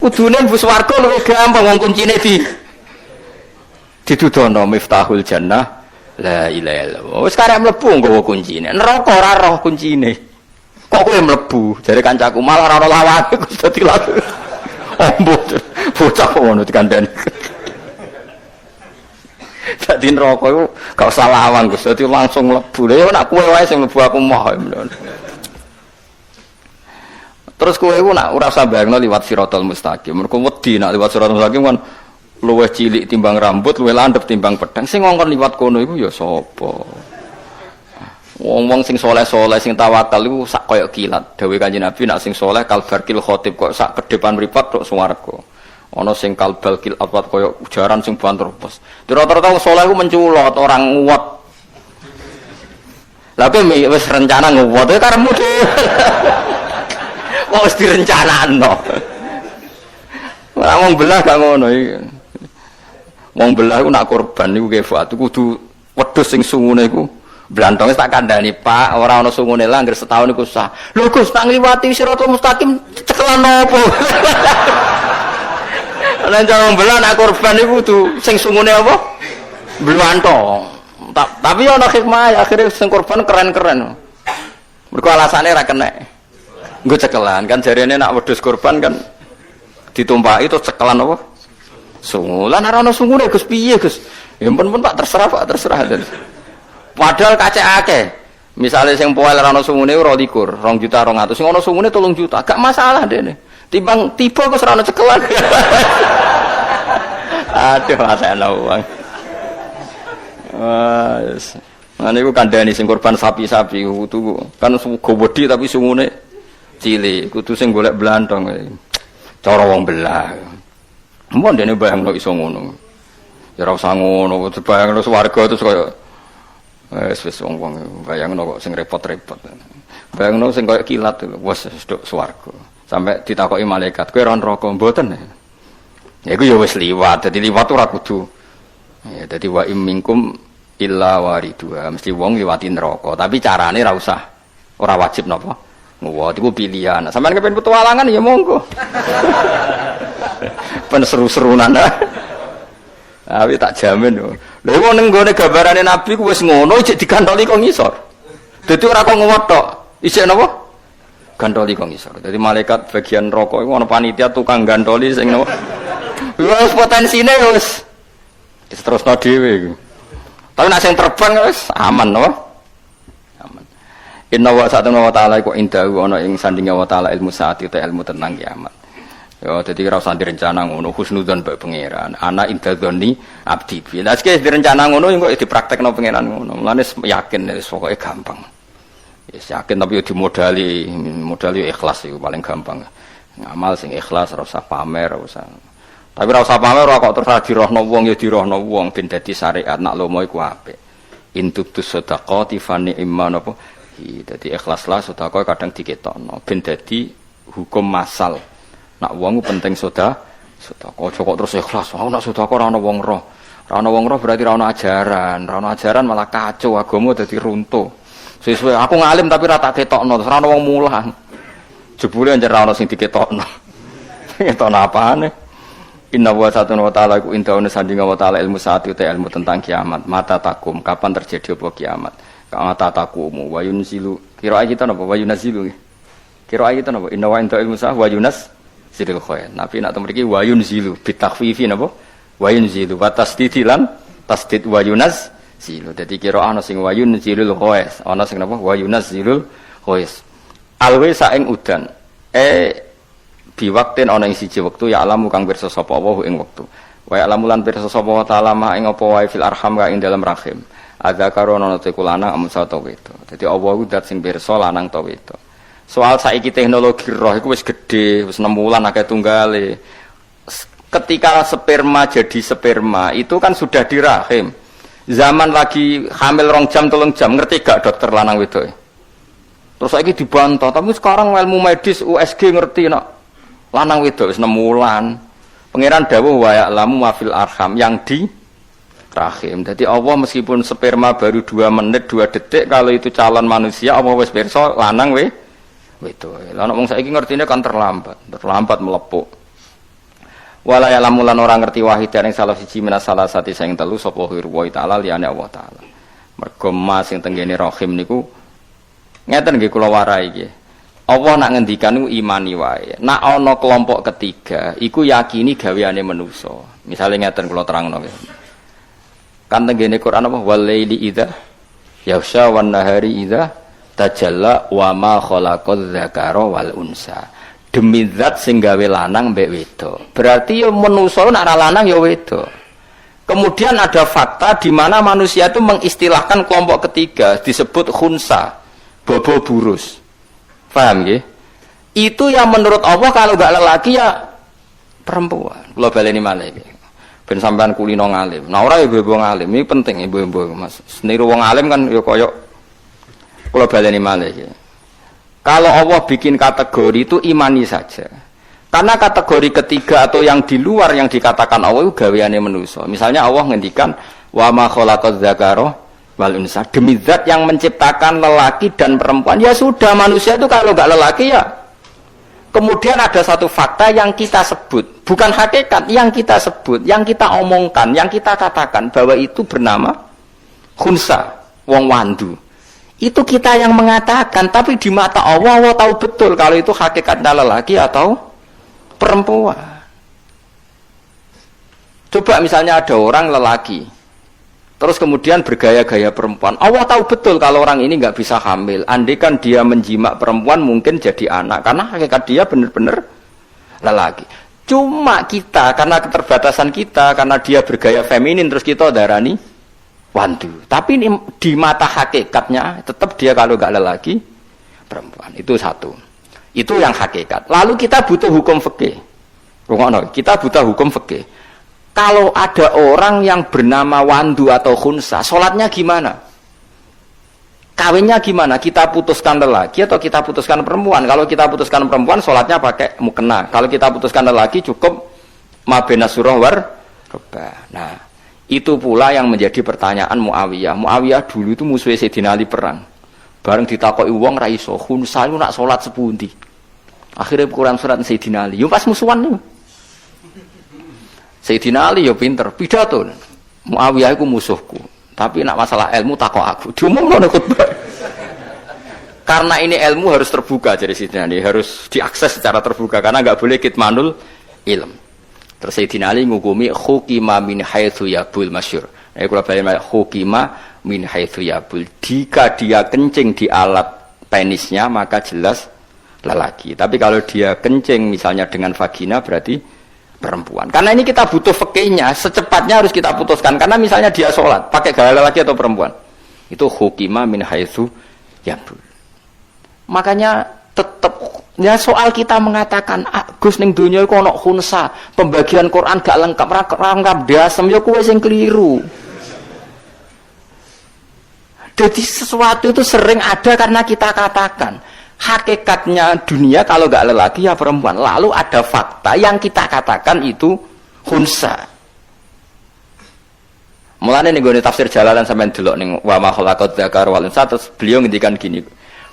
Kudune mlebu swarga luwih gampang wong kuncine ditudono miftahul jannah la ilaha illallah. Wis karek mlebu nggawa kuncine. Neraka ora roh kuncine. Kok kowe mlebu? Jare kancaku malah ora ono lawane Gus dadi lagu. Ombo bocah ngono dikandani. Dadi neraka iku gak usah lawang Gus, dadi langsung mlebu. Lha nek kowe wae sing mlebu aku moh. Terus kowe iku nak ora usah bayangno liwat siratal mustaqim. Mergo wedi nak liwat siratal mustaqim kan luwih cilik timbang rambut, luwih landhep timbang pedang. Sing ngongkon liwat kono iku ya sapa? Wong-wong sing saleh-saleh sing tawakal iku sak kaya kilat. Dawuh Kanjeng Nabi nak sing saleh kalbarkil khatib kok sak kedepan mripat tok swarga. Ana sing kalbalkil atwat kaya ujaran sing banter pos. Rata-rata wong saleh iku menculot, orang nguwat. Lah kowe wis rencana nguwat karepmu dhewe. Wis direncanakno. Ora wong belah gak ngono iki. Wong belah iku nak korban niku kefat kudu wedhus sing sungune iku blantong tak kandhani Pak, ora ana sungune lah anggere setahun iku sah. Lho Gus, tak ngliwati siratal mustaqim cekelan apa? Lan wong belah nak korban iku kudu sing sungune apa? Blantong. Tapi ana hikmah akhire sing korban keren-keren. Mergo alasane ra kenek. Nggo cekelan kan jarene nak wedhus korban kan ditumpaki terus cekelan apa? Sungu. Lah nek ana sungune Gus piye Gus? Ya pun Pak terserah Pak, terserah. Padahal kacek akeh. Misale sing poel ora ana sungune 22, 2.200.000. Sing ana sungune 3 juta. Gak masalah dene. Timbang tiba kok ora ana cekelan. Aduh masalah uang. Wes. Nah niku kandhani sing korban sapi-sapi kudu kan gowedi tapi sungune cilik, kudu sing golek blantong. Cara wong belah. Mun dene bayangno iso ngono. Ya ora usah ngono, bayangno swarga terus kaya wis wong-wong bayangno kok sing repot-repot. Bayangno sing kaya kilat wis nduk swarga. Sampai ditakoki malaikat, kowe ora neraka mboten. Ya iku ya wis liwat, dadi liwat ora kudu. Ya dadi wa imminkum illa waridua, mesti wong liwati neraka, tapi carane ora usah. Ora wajib napa? Nguwat iku pilihan. Sampeyan kepen petualangan ya monggo. Pen seru-serunan. Awi tak jamin lho. Lha wong ning gone gambarane Nabi ku wis ngono ijek digantoli kok ngisor. Dadi ora kok nguwat tok. Isih napa? Gantoli kok ngisor. Dadi malaikat bagian rokok iku ana panitia tukang gantoli sing napa? Wis potensine wis terusno dhewe iku. Tapi nek sing terbang wis aman napa? Aman. Inna wa ta'ala iku indahu ana ing sandinge wa ta'ala ilmu saati ta ilmu tentang kiamat. Ya dadi ora usah direncana ngono husnudzon mbek pangeran. Ana indadzoni abdi. Lah iki direncana ngono kok dipraktekno pangeran ngono. Mulane yakin wis pokoke gampang. Wis yakin tapi yo modali ikhlas iku paling gampang. Ngamal sing ikhlas ora usah pamer, ora usah. Tapi ora usah pamer ora kok terus dirohno wong ya dirohno wong ben dadi syariat nak lomo iku apik. Intubtus sadaqati fa ni'man apa? Dadi ikhlaslah sedekah kadang diketokno ben dadi hukum masal. Nak wong penting sedekah aja kok terus ikhlas. Nak sedekah ora ana wong roh. Ora ana wong roh berarti ora ana ajaran. Ora ana ajaran malah kacau agama dadi runtuh. Sesuai aku ngalim tapi ora tak ketokno terus ora ana wong mulang. Jebule anjir ora ana sing diketokno. Ketokno apane? Inna wa ta'ala iku indaune sandinga wa ta'ala ilmu saati uta ilmu tentang kiamat. Mata takum kapan terjadi apa kiamat? Mata takumu wa yunzilu. Kira kita napa wa yunzilu. Kira kita napa inna wa inda ilmu sa wa yunas zilul khair. Nabi nak mriki wa yunzilu bitakhfifi napa? Wa yunzilu wa tasdidilan tasdid wa yunas zilu. Dadi kira ana sing wa yunzilul khair, ana sing napa? Wa yunzilul khair. Alwe saing udan. Biwaktin ana ing siji wektu ya alamu kang pirsa sapa wa ing wektu. Wa alamu lan pirsa sapa taala ma ing apa wae fil arham ka ing dalem rahim. Ada karono teku lanang amsa ta wedo. Dadi Allah ku dat sing pirsa lanang ta wedo. Soal saiki teknologi roh iku wis gedhe, wis 6 wulan akeh tunggale. Ketika sperma jadi sperma itu kan sudah di rahim. Zaman lagi hamil 2 jam 3 jam ngerti gak dokter lanang wedo. Terus saiki dibantah, tapi sekarang ilmu medis USG ngerti nak lanang wedok wis 6 wulan. Pangeran dawuh wa ya'lamu ma fil arham yang di rahim. Jadi Allah meskipun sperma baru 2 menit 2 detik kalau itu calon manusia Allah wis pirsa lanang wedok. Lah nek wong saiki ngertine kan terlambat melepuk. Wala ya'lamu lan ora ngerti wahidan ing salah siji minas salasati sing telu sapa wa ta'ala liyane Allah taala. Mergo mas sing tenggene rahim niku ngeten nggih kula warai nggih. Allah nak ngendikan niku imani wae. Nak ana kelompok ketiga iku yakini gaweane manusa. Misale ngeten kula terangno nggih. Kan tenggene Quran apa walaili idza yaghsha wan nahari idza tajalla wa ma khalaqadz dzakara wal unsa. Demi zat sing gawe lanang mbek wedok. Berarti ya manusa nek ora lanang ya wedok. Kemudian ada fakta di mana manusia itu mengistilahkan kelompok ketiga disebut khunsa, bobo burus. Paham nggih? Itu yang menurut Allah kalau enggak lelaki ya perempuan. Kula baleni malih iki. Ben sampean kulino ngalim. Nah ora ya ibu ngalim, ini penting ibu-ibu Mas. Niru wong alim kan ya koyo kula baleni malih iki. Kalau Allah bikin kategori itu imani saja. Karena kategori ketiga atau yang di luar yang dikatakan Allah itu gaweane manusia. Misalnya Allah ngendikan wa ma khalaqadz dzakara wal unsa. Demi zat yang menciptakan lelaki dan perempuan. Ya sudah manusia itu kalau enggak lelaki ya. Kemudian ada satu fakta yang kita sebut, bukan hakikat, yang kita sebut, yang kita omongkan, yang kita katakan bahwa itu bernama khunsa, wong wandu. Itu kita yang mengatakan, tapi di mata Allah, Allah tahu betul kalau itu hakikatnya lelaki atau perempuan. Coba misalnya ada orang lelaki, terus kemudian bergaya-gaya perempuan. Allah tahu betul kalau orang ini nggak bisa hamil. Andai kan dia menjimak perempuan mungkin jadi anak, karena hakikat dia benar-benar lelaki. Cuma kita, karena keterbatasan kita, karena dia bergaya feminin, terus kita darani wandu. Tapi di mata hakikatnya tetap dia kalau nggak lelaki perempuan. Itu satu. Itu yang hakikat. Lalu kita butuh hukum fikih. Kita butuh hukum fikih. Kalau ada orang yang bernama wandu atau khunsa, sholatnya gimana? Kawinnya gimana? Kita putuskan lelaki atau kita putuskan perempuan? Kalau kita putuskan perempuan, sholatnya pakai mukena. Kalau kita putuskan lelaki, cukup mabena surah war rubah. Nah, itu pula yang menjadi pertanyaan Muawiyah. Muawiyah dulu itu musuh Sayyidina Ali perang. Bareng ditakoki wong ra iso, khunsa iku nak salat sepundi. Akhirnya Quran surat Sayyidina Ali. Yo pas musuhan niku. Sayyidina Ali yo pinter, pidato. Muawiyah iku musuhku. Tapi nak masalah ilmu takok aku. Diumumno nek khutbah. Karena ini ilmu harus terbuka jadi Sayyidina Ali, harus diakses secara terbuka karena enggak boleh kitmanul ilm. Terus Sayyidina Ali ngukumi hukima min haitsu yabul masyhur. Nek kula bali hukima min haitsu yabul. Jika dia kencing di alat penisnya maka jelas lelaki. Tapi kalau dia kencing misalnya dengan vagina berarti perempuan. Karena ini kita butuh fikihnya, secepatnya harus kita putuskan. Karena misalnya dia sholat pakai gaya lelaki atau perempuan. Itu hukima min haitsu yabul. Makanya tetap ya soal kita mengatakan Gus ning donya iku ana khunsa, pembagian Quran gak lengkap dasem ya kuwi sing keliru. Jadi sesuatu itu sering ada karena kita katakan hakikatnya dunia kalau gak lelaki ya perempuan. Lalu ada fakta yang kita katakan itu khunsa. Mulane ning gone tafsir Jalalan sampean delok ning wa ma khalaqad dzakara wal unsa terus beliau ngendikan gini.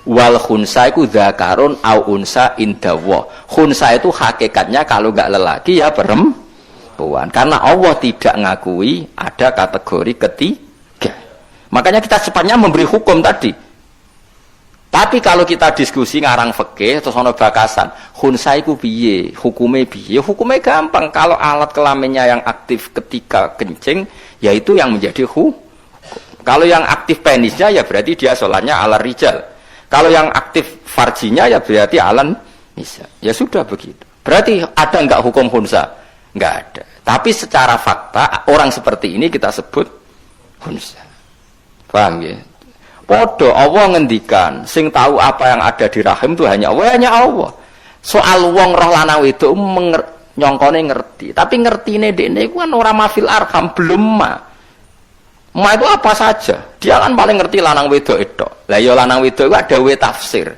Wal khunsa itu zakarun au unsa indawa. Khunsa itu hakikatnya kalau enggak lelaki ya perempuan. Karena Allah tidak ngakui ada kategori ketiga. Makanya kita cepatnya memberi hukum tadi. Tapi kalau kita diskusi ngarang fikih terus ana bakasan, khunsa iku piye? Hukume piye? Hukume gampang. Kalau alat kelaminnya yang aktif ketika kencing, yaitu yang menjadi hukum. Kalau yang aktif penisnya ya berarti dia sholatnya ala rijal. Kalau yang aktif farjinya ya berarti alan nisa. Ya sudah begitu. Berarti ada enggak hukum khunsa? Enggak ada. Tapi secara fakta orang seperti ini kita sebut khunsa. Paham ya? Podo Allah ngendikan, sing tahu apa yang ada di rahim itu hanya Allah. Soal wong roh lanang itu nyongkone ngerti. Tapi ngertine dekne iku kan ora mafil arham, belum ma. Ma itu apa saja? Dia kan paling ngerti lanang wedok itu. Lah ya lanang wedok itu ada we tafsir.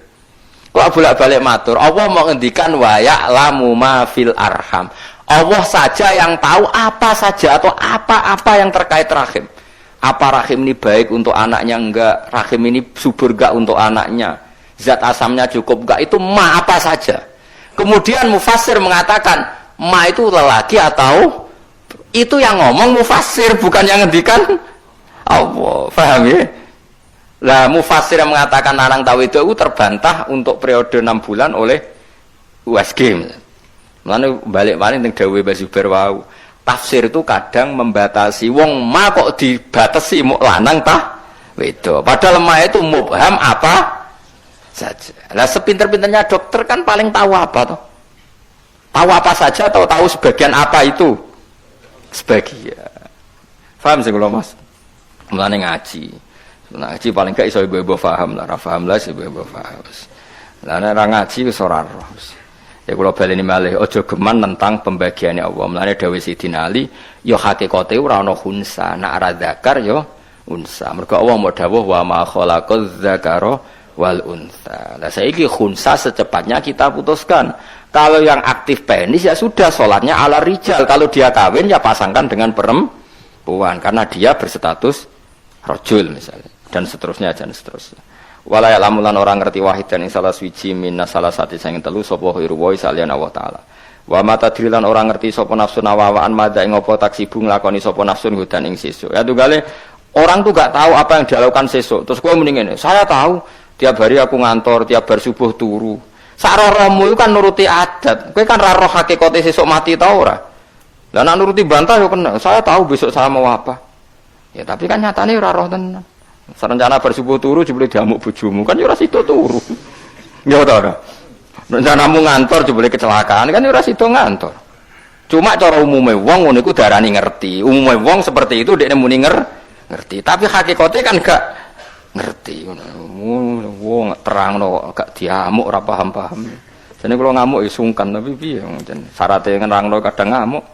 Kok bolak-balik matur, Allah mau ngendikan wa ya'lamu ma fil arham. Allah saja yang tahu apa saja atau apa-apa yang terkait rahim. Apa rahim ini baik untuk anaknya enggak, rahim ini subur enggak untuk anaknya, zat asamnya cukup enggak, itu ma apa saja. Kemudian mufassir mengatakan ma itu lelaki atau itu yang ngomong mufassir bukan yang ngendikan Allah. Paham ya? Lah mufassir yang mengatakan lanang tahu itu terbantah untuk periode 6 bulan oleh USG. Mulane balik-balik ning dawuhe Mbah Zubair wau. Tafsir itu kadang membatasi wong ma kok dibatasi muk lanang tah wedok. Padahal ma itu mubham apa saja. Lah sepinter-pinternya dokter kan paling tahu apa toh? Tahu apa saja atau tahu sebagian apa itu? Sebagian. Paham sih kalau Mas? Mulane ngaji. Ngaji paling gak iso ibu-ibu paham lah, ra paham lah ibu-ibu paham. Lah nek ra ngaji wis ora roh. Ya kula baleni malih aja geman tentang pembagiannya Allah. Mulane dawuh Sidina Ali, ya hakikate ora ana khunsa, nek ora zakar ya unsa. Mergo Allah mau dawuh wa ma khalaqaz zakara wal unsa. Lah saiki khunsa secepatnya kita putuskan. Kalau yang aktif penis ya sudah salatnya ala rijal. Kalau dia kawin ya pasangkan dengan perempuan karena dia berstatus rajul misalnya dan seterusnya. Wala ya'lamu lan orang ngerti wahid dan ing salah suci minna salah sati sing telu sapa hirwa salian Allah taala. Wa mata drilan orang ngerti sapa nafsu nawawaan madha ing apa taksibu nglakoni sapa nafsu hudan ing sesuk. Ya tunggale orang tuh gak tahu apa yang dilakukan sesuk. Terus kowe mending ngene, saya tahu tiap hari aku ngantor, tiap bar subuh turu. Saroromu itu kan nuruti adat. Kowe kan ra roh hakikate sesuk mati ta ora? Lah nek nuruti bantah yo kena. Saya tahu besok saya mau apa. Ya tapi kan nyatane ora roh tenan. Rencana bersubuh turu jebule diamuk bojomu kan ya ora sida turu. Ya ora. Rencanamu ngantor jebule kecelakaan kan ya ora sida ngantor. Cuma cara umume wong ngono iku darani ngerti. Umume wong seperti itu dekne muni ngerti. Tapi hakikate kan gak ngerti ngono. Wong terangno gak diamuk ora paham-paham. Jane kula ngamuk ya sungkan tapi piye syarate nerangno kadang ngamuk.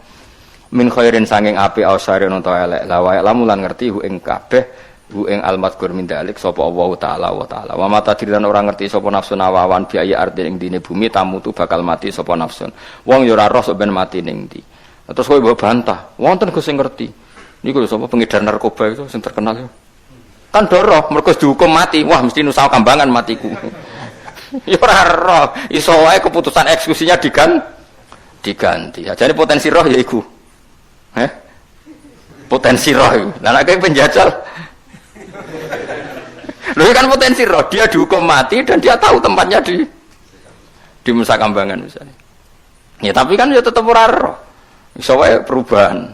Min khairin sanging apik ausarin utawa elek. La wae lamulan ngerti hu ing kabeh hu ing almadkur min dalik sapa Allah taala wa taala wa mata dirilan orang ngerti sapa nafsu nawawan biaya arti ing dine bumi tamutu bakal mati sapa nafsun wong yo ora roh sok ben mati ning ndi terus kowe mbok bantah wonten Gus sing ngerti niku lho sapa pengedar narkoba itu sing terkenal yo kan doroh mergo dihukum mati wah mesti nusa kambangan matiku yo ora roh iso wae keputusan eksekusinya diganti ajane potensi roh ya iku potensi roh lha nek penjajal loh kan potensi roh dia dihukum mati dan dia tahu tempatnya di Nusa Kambangan misalnya ya tapi kan ya tetap ora roh iso wae perubahan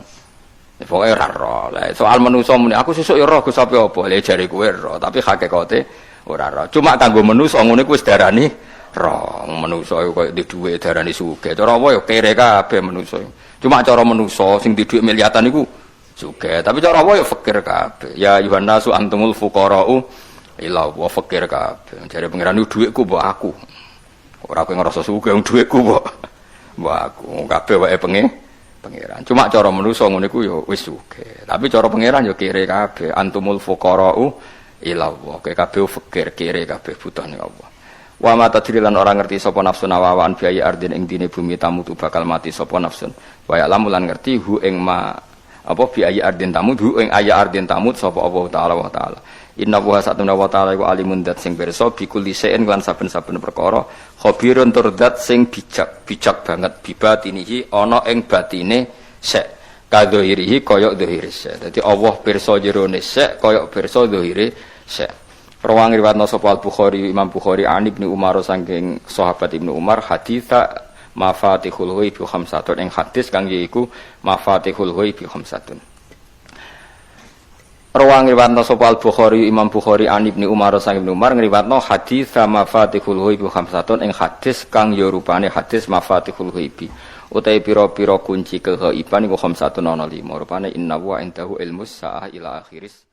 ya pokoke ora roh lah soal manusa muni aku sesuk ya roh Gus apa le jare kowe roh tapi hakikate ora roh cuma kanggo manusa ngene kuwi darani roh manusa koyo di dhuwit darani sugih cara apa ya kere kabeh manusa cuma cara manusa sing di dhuwit miliatan iku sugih tapi cara apa ya fakir kabeh ya yuhannasu antumul fuqara'u ila wa fakir kabeh jare pangeran dhuwitku mbok aku ora kowe ngrasa sugih dhuwitku mbok aku kabeh wae pangeran cuma cara manusa ngene iku ya wis sugih tapi cara pangeran ya kere kabeh antumul fuqara'u ila wa kowe kabeh fakir kere kabeh butuh ning Allah wa mata dirilan orang ngerti sapa nafsu nawawaan biaya ardin ing dine bumi tamutu bakal mati sapa nafsun wa ya lamulan ngerti hu ing ma apa biaya ardin tamut hu ing aya ardin tamut sapa Allah taala wa taala inna wa satuna wa ta'ala iku alimun dat sing pirsa bi kulli shay'in lan saben-saben perkara khabirun tur dat sing bijak banget bibatinihi ana ing batine sek kadhirihi kaya dhahire sek dadi Allah pirsa jerone sek kaya pirsa dhahire sek rawang riwayatna sapa Al-Bukhari Imam Bukhari an Ibnu Umar saking sahabat Ibnu Umar haditsa mafatihul ghaib khamsatun ing hadis kang yaiku mafatihul ghaib khamsatun Rawang riwayatna sapa Al-Bukhari Imam Bukhari an Ibnu Umar sang Ibnu Umar ngriwayatno hadis mafatihul ghaib khamsatun ing hadis kang ya rupane hadis mafatihul ghaib utahe pira-pira kunci keghaiban iku khamsatun ana 5 rupane inna wa indahu ilmus saah ila akhiris